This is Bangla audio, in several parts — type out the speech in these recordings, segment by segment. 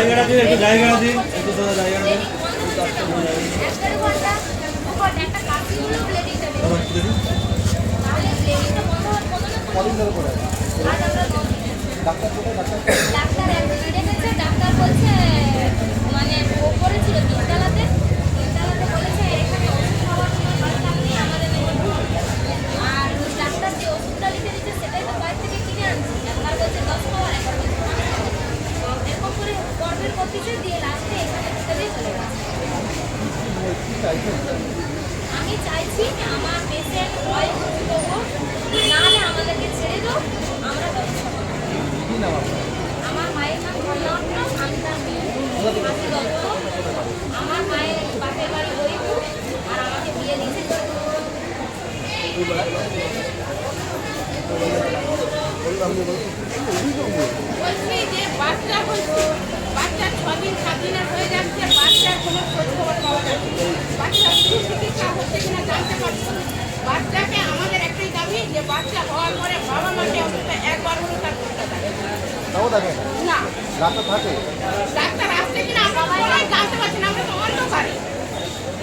জায়গাটা দিন, একটু জায়গাটা দিন, একটু দাদা জায়গাটা দিন। কদিন ধরে করে আছে? ডাক্তার কোথায়? ডাক্তার একদিন দেখেছে, ডাক্তার বলছে মানে ওপরে ছিল তিনতলাতে বলেছে এখানে ওষুধ খাওয়ার কোনো দরকার নেই আমাদের এখানে। আর ডাক্তার যে ওষুধটা লিখে দিচ্ছে সেটাই তো বাইরে থেকে কিনে আনছি। একবার বলছে 10 খাওয়ার, একবার বলছে 5 খাওয়ার। এরকম করে গড়বের করতেছে দিয়ে লাস্টে এখানে ঢুকে চলে গেছে। আমি চাইছি আমার পেশেন্ট হয় তবু নাহলে আমাদেরকে ছেড়ে দাও, আমরা ব্যবস্থা করব। কি নাম আপনার? আমার মায়ের নাম কল্যাণ, আমি তার মেয়ে হাসি দত্ত। আমার মায়ের বাপের বাড়ি হরিপুর আর আমাকে বিয়ে দিয়েছে। বলছি যে বাচ্চা হয়েছে, বাচ্চা 6 দিন 7 দিনের হয়ে যাচ্ছে, বাচ্চার কোনো খোঁজ খবর পাওয়া যাচ্ছে না। বাচ্চা চিকিৎসা হচ্ছে কিনা জানতে পারছি না। বাচ্চাকে আমাদের একটাই দাবি যে বাচ্চা হওয়ার পরে বাবা মাকে অন্তত একবার হলো তার খোঁজটা থাকে তাও দেখেন না। ডাক্তার থাকে? ডাক্তার আসছে কিনা আমরা সবাই জানতে পারছি না, আমরা তো অন্ধকারে।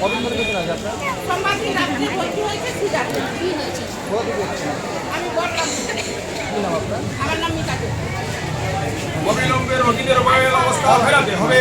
কদিন ধরে পেছনে আছে আপনার? সোমবার দিন রাত্রে ভর্তি হয়েছে সিজার হয়েছে। কোথা থেকে এসেছেন? আমি বললাম কি নাম আপনার? আমার নাম মিতা। অবিলম্বে রোগীদের অবস্থা ফেরাতে হবে।